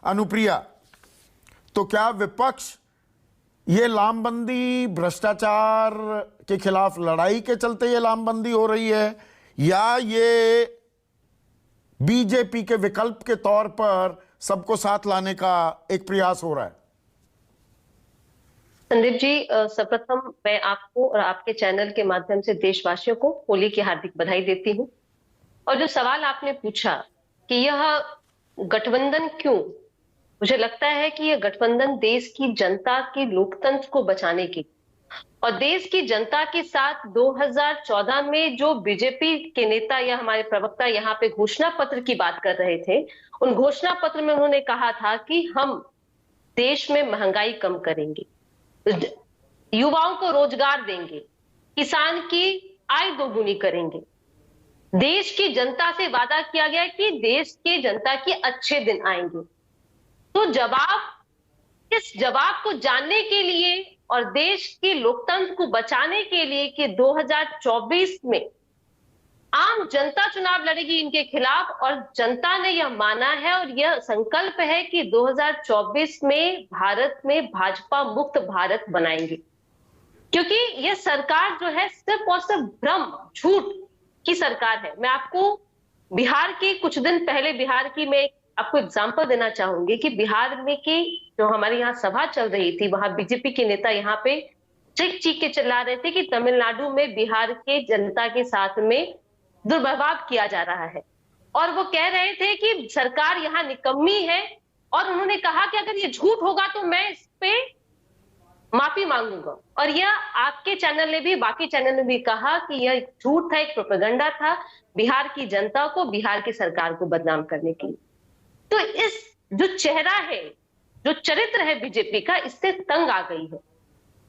अनुप्रिया, तो क्या विपक्ष ये लामबंदी भ्रष्टाचार के खिलाफ लड़ाई के चलते ये लामबंदी हो रही है, या ये बीजेपी के विकल्प के तौर पर सबको साथ लाने का एक प्रयास हो रहा है? संदीप जी, सर्वप्रथम मैं आपको और आपके चैनल के माध्यम से देशवासियों को होली की हार्दिक बधाई देती हूँ। और जो सवाल आपने पूछा कि यह गठबंधन क्यों, मुझे लगता है कि यह गठबंधन देश की जनता के लोकतंत्र को बचाने की और देश की जनता के साथ 2014 में जो बीजेपी के नेता या हमारे प्रवक्ता यहाँ पे घोषणा पत्र की बात कर रहे थे, उन घोषणा पत्र में उन्होंने कहा था कि हम देश में महंगाई कम करेंगे, युवाओं को रोजगार देंगे, किसान की आय दोगुनी करेंगे। देश की जनता से वादा किया गया कि देश के जनता के अच्छे दिन आएंगे। तो इस जवाब को जानने के लिए और देश के लोकतंत्र को बचाने के लिए कि 2024 में आम जनता चुनाव लड़ेगी इनके खिलाफ, और जनता ने यह माना है और यह संकल्प है कि 2024 में भारत में भाजपा मुक्त भारत बनाएंगे। क्योंकि यह सरकार जो है सिर्फ और सिर्फ भ्रम झूठ की सरकार है। मैं आपको बिहार के कुछ दिन पहले बिहार की मैं आपको एग्जांपल देना चाहूंगी कि बिहार में की जो हमारे यहाँ सभा चल रही थी, वहां बीजेपी के नेता यहाँ पे चीख चीख के चिल्ला रहे थे कि तमिलनाडु में बिहार के जनता के साथ में दुर्व्यवहार किया जा रहा है, और वो कह रहे थे कि सरकार यहाँ निकम्मी है। और उन्होंने कहा कि अगर ये झूठ होगा तो मैं इस पे माफी मांगूंगा। और यह आपके चैनल ने भी, बाकी चैनल ने भी कहा कि यह झूठ था, एक प्रोपेगेंडा था बिहार की जनता को, बिहार की सरकार को बदनाम करने के लिए। तो इस जो चेहरा है, जो चरित्र है बीजेपी का, इससे तंग आ गई है।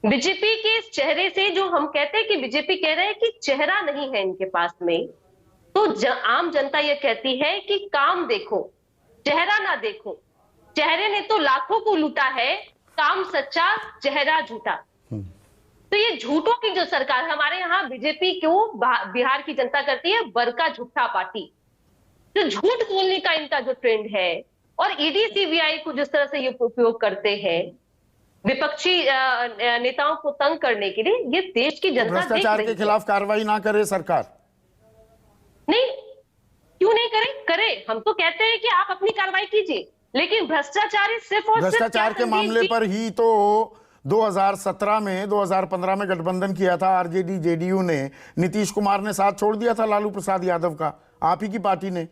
बीजेपी के इस चेहरे से, जो हम कहते हैं कि बीजेपी कह रहे हैं कि चेहरा नहीं है इनके पास में, तो आम जनता यह कहती है कि काम देखो, चेहरा ना देखो। चेहरे ने तो लाखों को लूटा है, काम सच्चा, चेहरा झूठा। तो ये झूठों की जो सरकार, हमारे यहाँ बीजेपी को बिहार की जनता करती है बरका झूठा पार्टी। जो झूठ बोलने का इनका जो ट्रेंड है, और ईडी सीबीआई को जिस तरह से ये उपयोग करते हैं विपक्षी नेताओं को तंग करने के लिए, ये देश की जनता भ्रष्टाचार के खिलाफ कार्रवाई ना करे सरकार? नहीं, क्यों नहीं करे? हम तो कहते हैं कि आप अपनी कार्रवाई कीजिए, लेकिन भ्रष्टाचारी सिर्फ और सिर्फ भ्रष्टाचार के मामले पर ही तो 2017 में 2015 में गठबंधन किया था आरजेडी जेडीयू ने। नीतीश कुमार ने साथ छोड़ दिया था लालू प्रसाद यादव का, आप ही की पार्टी ने।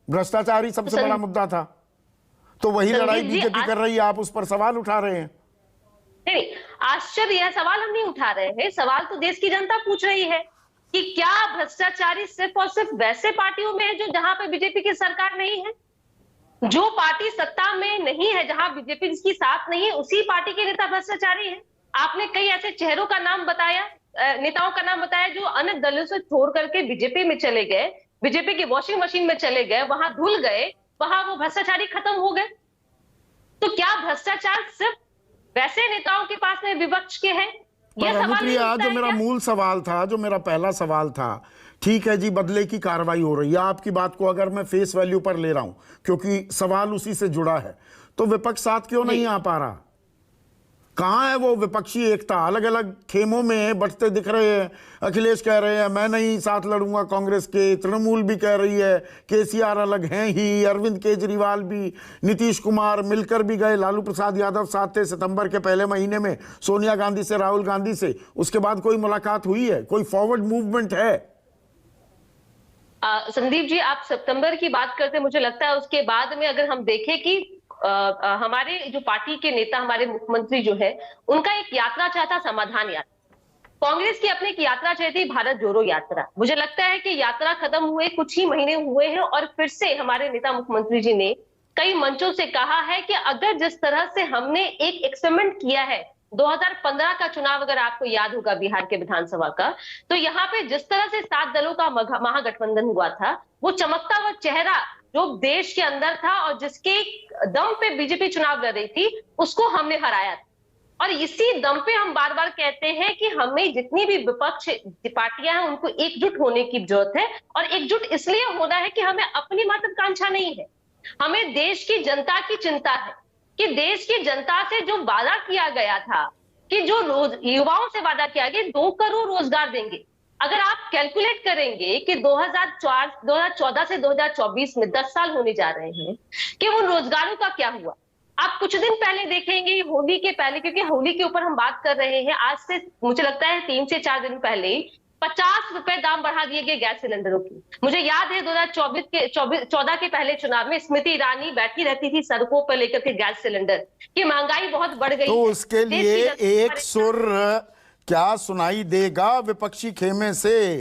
भ्रष्टाचार ही सबसे बड़ा मुद्दा था। तो वही लड़ाई बीजेपी कर रही है, आप उस पर सवाल उठा रहे हैं। नहीं, आश्चर्य, यह सवाल हम नहीं उठा रहे हैं, सवाल तो देश की जनता पूछ रही है कि क्या भ्रष्टाचारी सिर्फ और सिर्फ वैसे पार्टियों में है जो जहां पे बीजेपी की सरकार नहीं है? जो पार्टी सत्ता में नहीं है, जहां बीजेपी जिसकी साथ नहीं है, उसी पार्टी के नेता भ्रष्टाचारी है। आपने कई ऐसे चेहरों का नाम बताया, नेताओं का नाम बताया जो अन्य दलों से छोड़ करके बीजेपी में चले गए, बीजेपी की वॉशिंग मशीन में चले गए, वहां धुल गए, वहां वो भ्रष्टाचारी खत्म हो गए। तो क्या भ्रष्टाचार सिर्फ वैसे नेताओं के पास में विपक्ष के हैं? यह सवाल जो मेरा मूल सवाल था, जो मेरा पहला सवाल था, ठीक है जी, बदले की कार्रवाई हो रही है, आपकी बात को अगर मैं फेस वैल्यू पर ले रहा हूं क्योंकि सवाल उसी से जुड़ा है, तो विपक्ष साथ क्यों नहीं आ पा रहा? कहां है वो विपक्षी एकता? अलग अलग खेमों में बंटते दिख रहे हैं। अखिलेश कह रहे हैं मैं नहीं साथ लड़ूंगा कांग्रेस के, तृणमूल भी कह रही है, केसीआर अलग हैं ही, अरविंद केजरीवाल भी, नीतीश कुमार मिलकर भी गए, लालू प्रसाद यादव साथ थे सितंबर के पहले महीने में सोनिया गांधी से, राहुल गांधी से। उसके बाद कोई मुलाकात हुई है? कोई फॉरवर्ड मूवमेंट है? संदीप जी, आप सितंबर की बात करते, मुझे लगता है उसके बाद में अगर हम देखें कि हमारे जो पार्टी के नेता, हमारे मुख्यमंत्री जो है, उनका एक यात्रा चाहता समाधान यात्रा। कांग्रेस की अपनी एक यात्रा चाहती भारत जोड़ो यात्रा। मुझे लगता है कि यात्रा खत्म हुए कुछ ही महीने हुए हैं और फिर से हमारे नेता मुख्यमंत्री जी ने कई मंचों से कहा है कि अगर जिस तरह से हमने एक एक्सपेरिमेंट किया है 2015 का चुनाव, अगर आपको याद होगा बिहार के विधानसभा का, तो यहाँ पे जिस तरह से 7 दलों का महागठबंधन हुआ था, वो चमकता हुआ चेहरा जो देश के अंदर था और जिसके दम पे बीजेपी चुनाव लड़ रही थी, उसको हमने हराया था। और इसी दम पे हम बार बार कहते हैं कि हमें जितनी भी विपक्ष पार्टियां हैं उनको एकजुट होने की जरूरत है, और एकजुट इसलिए होना है कि हमें अपनी महत्वाकांक्षा नहीं है, हमें देश की जनता की चिंता है कि देश की जनता से जो वादा किया गया था कि जो युवाओं से वादा किया गया 2 करोड़ रोजगार देंगे। अगर आप कैलकुलेट करेंगे कि 2014 से 2024 में 10 साल होने जा रहे हैं कि उन रोजगारों का क्या हुआ। आप कुछ दिन पहले देखेंगे, होली के पहले, क्योंकि होली के ऊपर हम बात कर रहे हैं, आज से मुझे लगता है 3 से 4 दिन पहले 50 रुपए दाम बढ़ा दिए गए गैस सिलेंडरों की। मुझे याद है 2014 के पहले चुनाव में स्मृति ईरानी बैठी रहती थी सड़कों पर लेकर के गैस सिलेंडर कि महंगाई बहुत बढ़ गई तो है। उसके देश लिए की जनता एक सुर क्या सुनाई देगा विपक्षी खेमे से?